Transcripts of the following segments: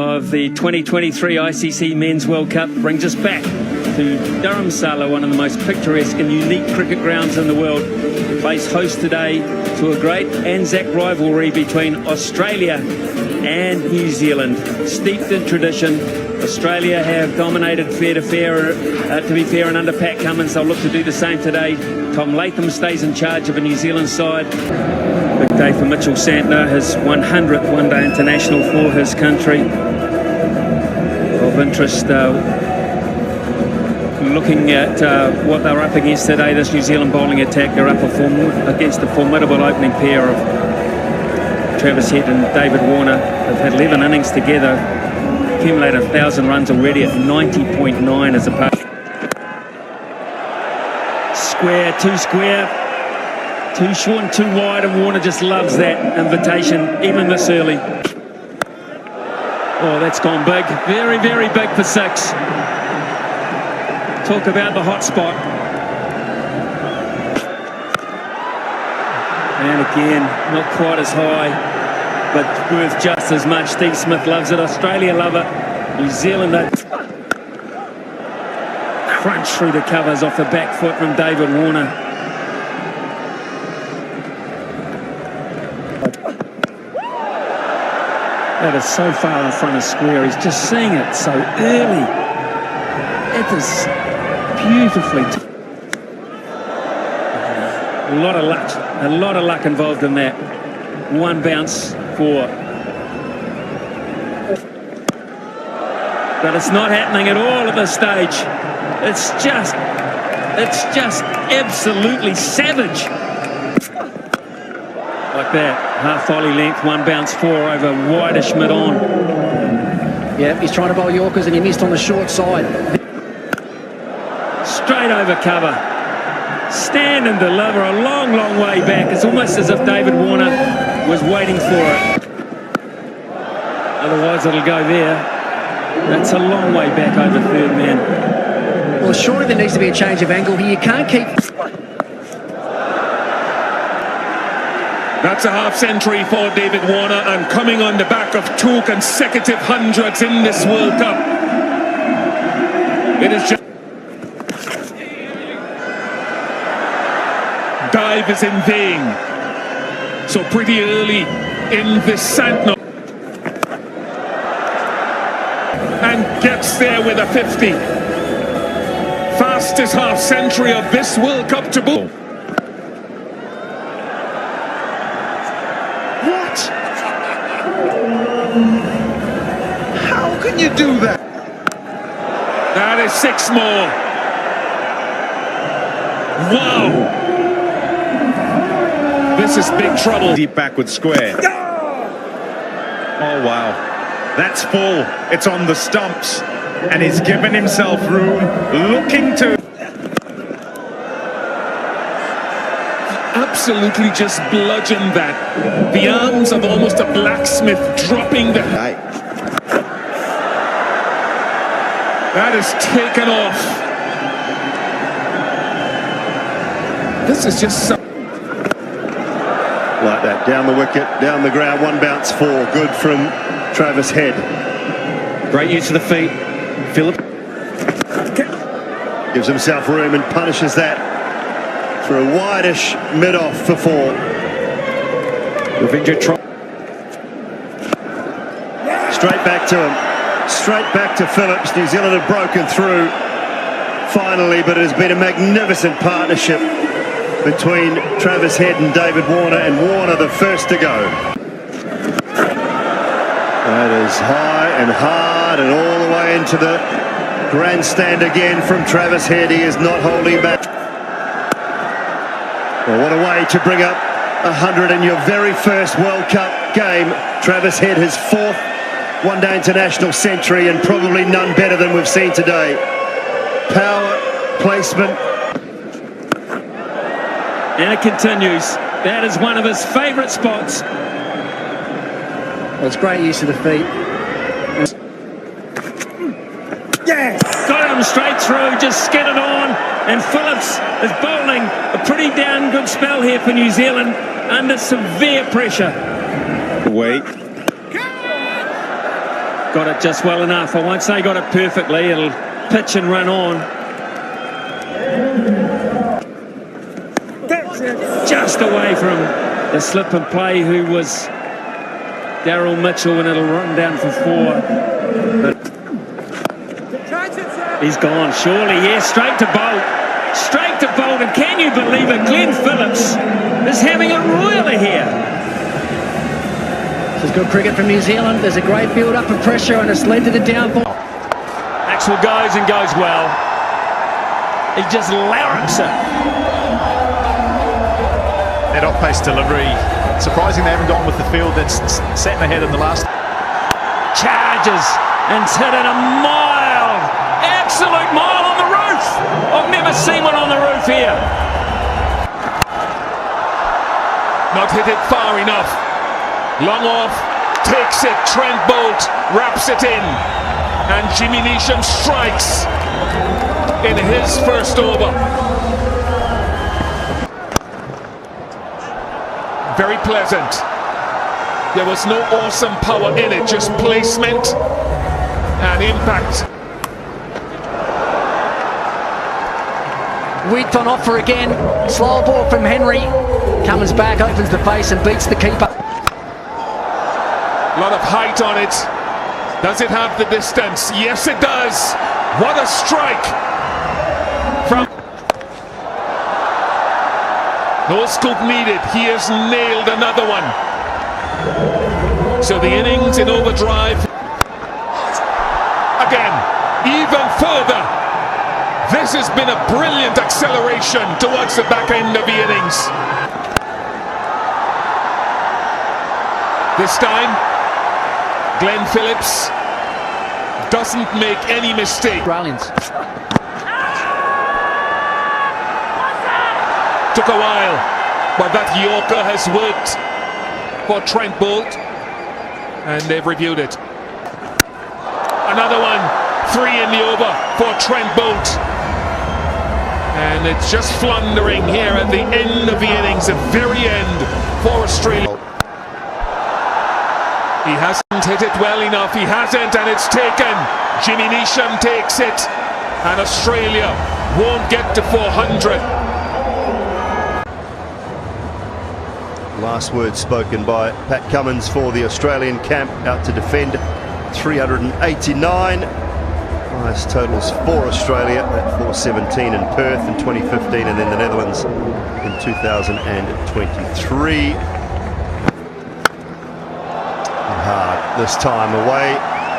Of the 2023 ICC Men's World Cup brings us back to Dharamsala, one of the most picturesque and unique cricket grounds in the world. Plays host today to a great Anzac rivalry between Australia and New Zealand. Steeped in tradition, Australia have dominated to be fair, and under Pat Cummins they'll look to do the same today. Tom Latham stays in charge of a New Zealand side. Big day for Mitchell Santner, his 100th one-day international for his country. Of interest, looking at what they're up against today, this New Zealand bowling attack. They're up against a formidable opening pair of Travis Head and David Warner. They've had 11 innings together, accumulated 1,000 runs already at 90.9 as a part. Square, too short and too wide, and Warner just loves that invitation, even this early. Oh, that's gone big. Very, very big for 6. Talk about the hot spot. And again, not quite as high, but worth just as much. Steve Smith loves it. Australia love it. New Zealand, they crunch through the covers off the back foot from David Warner. That is so far in front of square. He's just seeing it so early. It is beautifully. A lot of luck involved in that. One bounce for. But it's not happening at all at this stage. It's just absolutely savage. Like that, half volley length, one bounce 4 over wideish mid-on. Yeah, he's trying to bowl Yorkers and he missed on the short side. Straight over cover. Stand and deliver a long, long way back. It's almost as if David Warner was waiting for it. Otherwise it'll go there. That's a long way back over third man. Well, surely there needs to be a change of angle here. You can't keep... That's a half century for David Warner, and coming on the back of 2 consecutive hundreds in this World Cup. It is just... Dive is in vain. So pretty early in this Santner. And gets there with a 50. Fastest half century of this World Cup to boot. How can you do that? That is 6 more. Wow. This is big trouble. Deep backward square. Oh, wow. That's full. It's on the stumps. And he's given himself room, looking to... Absolutely just bludgeoned that. The arms of almost a blacksmith dropping the... That is taken off. This is just so... Like that, down the wicket, down the ground, one bounce 4. Good from Travis Head. Great use of the feet. Phillip gives himself room and punishes that for a wideish mid-off for 4. Ravinder Trot. Straight back to him. Straight back to Phillips. New Zealand have broken through finally, but it has been a magnificent partnership between Travis Head and David Warner, and Warner the first to go. That is high and hard and all the way into the grandstand again from Travis Head. He is not holding back. Well, what a way to bring up 100 in your very first World Cup game. Travis Head, his 4th one-day international century, and probably none better than we've seen today. Power, placement. And it continues. That is one of his favourite spots. Well, it's great use of the feet. Yes! Got him straight through, just skidded on, and Phillips is bowling a pretty damn good spell here for New Zealand under severe pressure. Wait. got it just well enough. I won't say got it perfectly. It'll pitch and run on. Just away from the slip and play, who was Daryl Mitchell, and it'll run down for 4. But he's gone, surely. Yes, straight to Bolt. Straight to Bolt, and can you believe it? Glenn Phillips is having a roiler here. This is good cricket from New Zealand. There's a great build-up of pressure, and it's led to the downfall. Axel goes and goes well. He just larynx it. That off-pace delivery, surprising they haven't gone with the field that's sat in ahead in the last. Charges and hit it a mile. Absolute mile on the roof. I've never seen one on the roof here. Not hit it far enough. Long off, takes it. Trent Bolt wraps it in. And Jimmy Neesham strikes in his first over. Very pleasant. There was no awesome power in it, just placement and impact. Width on offer again. Slow ball from Henry. Cummins back, opens the face and beats the keeper. A lot of height on it. Does it have the distance? Yes, it does. What a strike from. No scoop needed. He has nailed another one. So the innings in overdrive. Again, even further. This has been a brilliant acceleration towards the back end of the innings. This time, Glenn Phillips doesn't make any mistake. Australians. Took a while, but that Yorker has worked for Trent Bolt, and they've reviewed it. Another one, 3 in the over for Trent Bolt. And it's just floundering here at the end of the innings, the very end for Australia. He hasn't hit it well enough, he hasn't, and it's taken. Jimmy Neesham takes it, and Australia won't get to 400. Last words spoken by Pat Cummins for the Australian camp, out to defend 389. Highest totals for Australia at 417 in Perth in 2015, and then the Netherlands in 2023. And hard this time away.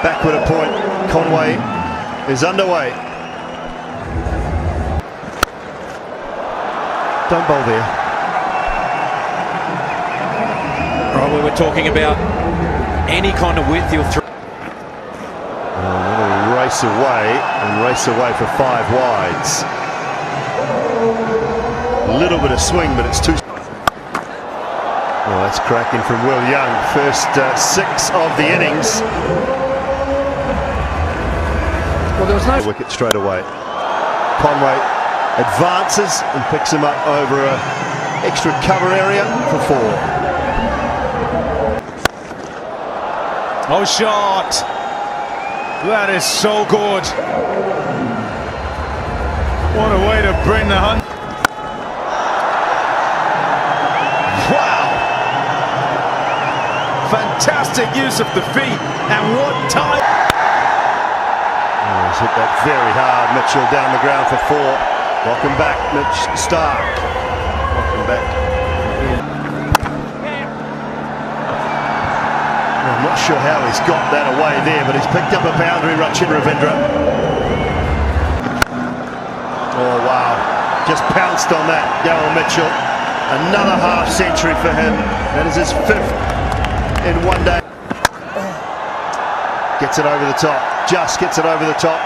Backward a point. Conway is underway. Don't bowl there. Right, we were talking about any kind of width you'll throw. Race away for 5 wides. A little bit of swing, but it's too. Oh, that's cracking from Will Young. First 6 of the innings. Well, there was no Wicket straight away. Conway advances and picks him up over a extra cover area for 4. Oh, shot. That is so good. What a way to bring the hunt. Wow. Fantastic use of the feet. And what time. He's hit that very hard. Mitchell down the ground for 4. Welcome back, Mitch Stark. Welcome back. I'm not sure how he's got that away there, but he's picked up a boundary, Rachin Ravindra. Oh, wow. Just pounced on that, Daryl Mitchell. Another half century for him. That is his 5th in one day. Gets it over the top. Just gets it over the top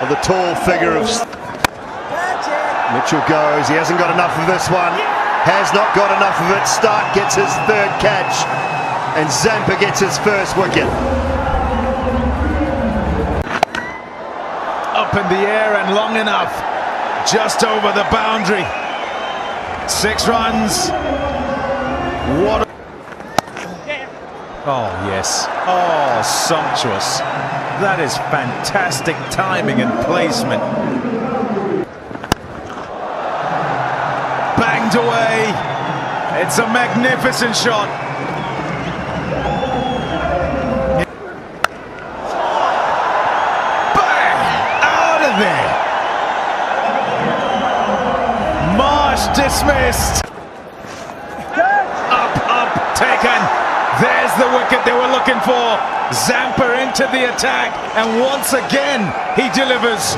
of the tall figure of. Mitchell goes. He hasn't got enough of this one. Has not got enough of it. Stark gets his 3rd catch. And Zampa gets his 1st wicket. Up in the air and long enough. Just over the boundary. 6 runs. What? Oh, yes. Oh, sumptuous. That is fantastic timing and placement. Banged away. It's a magnificent shot. Bang! Out of there. Marsh dismissed. Up, taken. There's the wicket they were looking for. Zampa into the attack, and once again he delivers.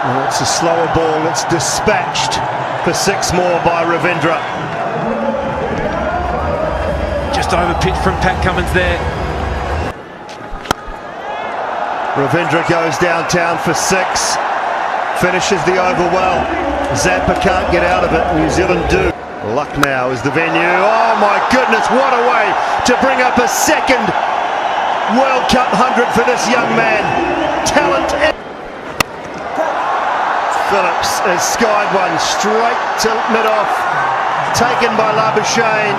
Well, it's a slower ball that's dispatched for 6 more by Ravindra. Just over pitch from Pat Cummins there. Ravindra goes downtown for 6, finishes the over well. Zampa can't get out of it, New Zealand do. Lucknow is the venue. Oh my goodness, what a way to bring up a second World Cup 100 for this young man. Talent. Phillips has skied one straight to mid-off, taken by Labuschagne.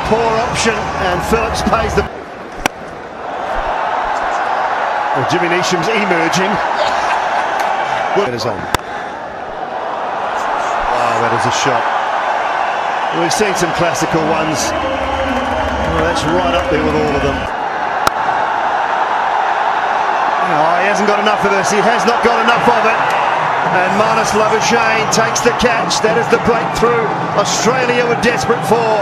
Poor option, and Phillips pays the... Well, Jimmy Neesham's emerging. It is on. Oh, that is a shot. We've seen some classical ones. Well, that's right up there with all of them. Oh, he hasn't got enough of this. He has not got enough of it. And Marnus Labuschagne takes the catch. That is the breakthrough Australia were desperate for.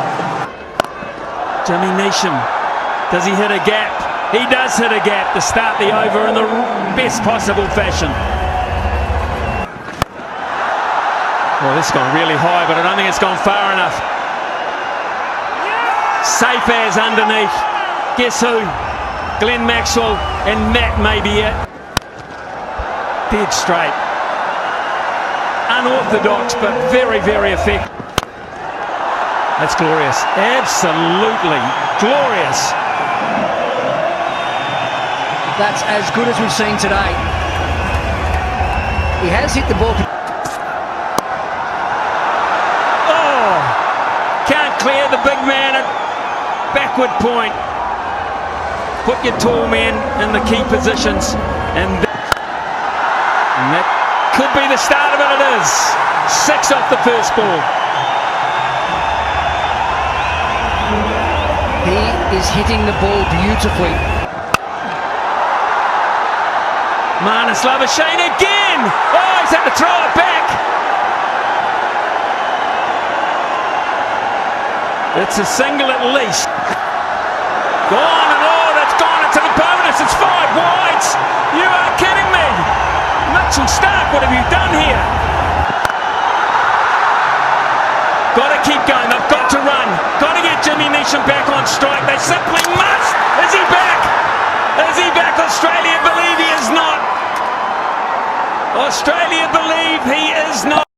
Jimmy Neesham, does he hit a gap? He does hit a gap to start the over in the best possible fashion. Well, this has gone really high, but I don't think it's gone far enough. Safe as underneath. Guess who? Glenn Maxwell and Matt may be it. Dead straight. Unorthodox, but very, very effective. That's glorious. Absolutely glorious. That's as good as we've seen today. He has hit the ball. Oh! Can't clear the big man at backward point. Put your tall men in the key positions, and that could be the start of it. It is 6 off the first ball. He is hitting the ball beautifully. Marnus Labuschagne again. Oh, he's had to throw it back. It's a single at least. Gone, and oh, that's gone into the bonus. It's 5 wides. You are kidding me. Mitchell Stark, what have you done here? Got to keep going. They've got to run. Got to get Jimmy Neesham back on strike. They simply must. Is he back? Is he back? Australia believe he is not. Australia believe he is not.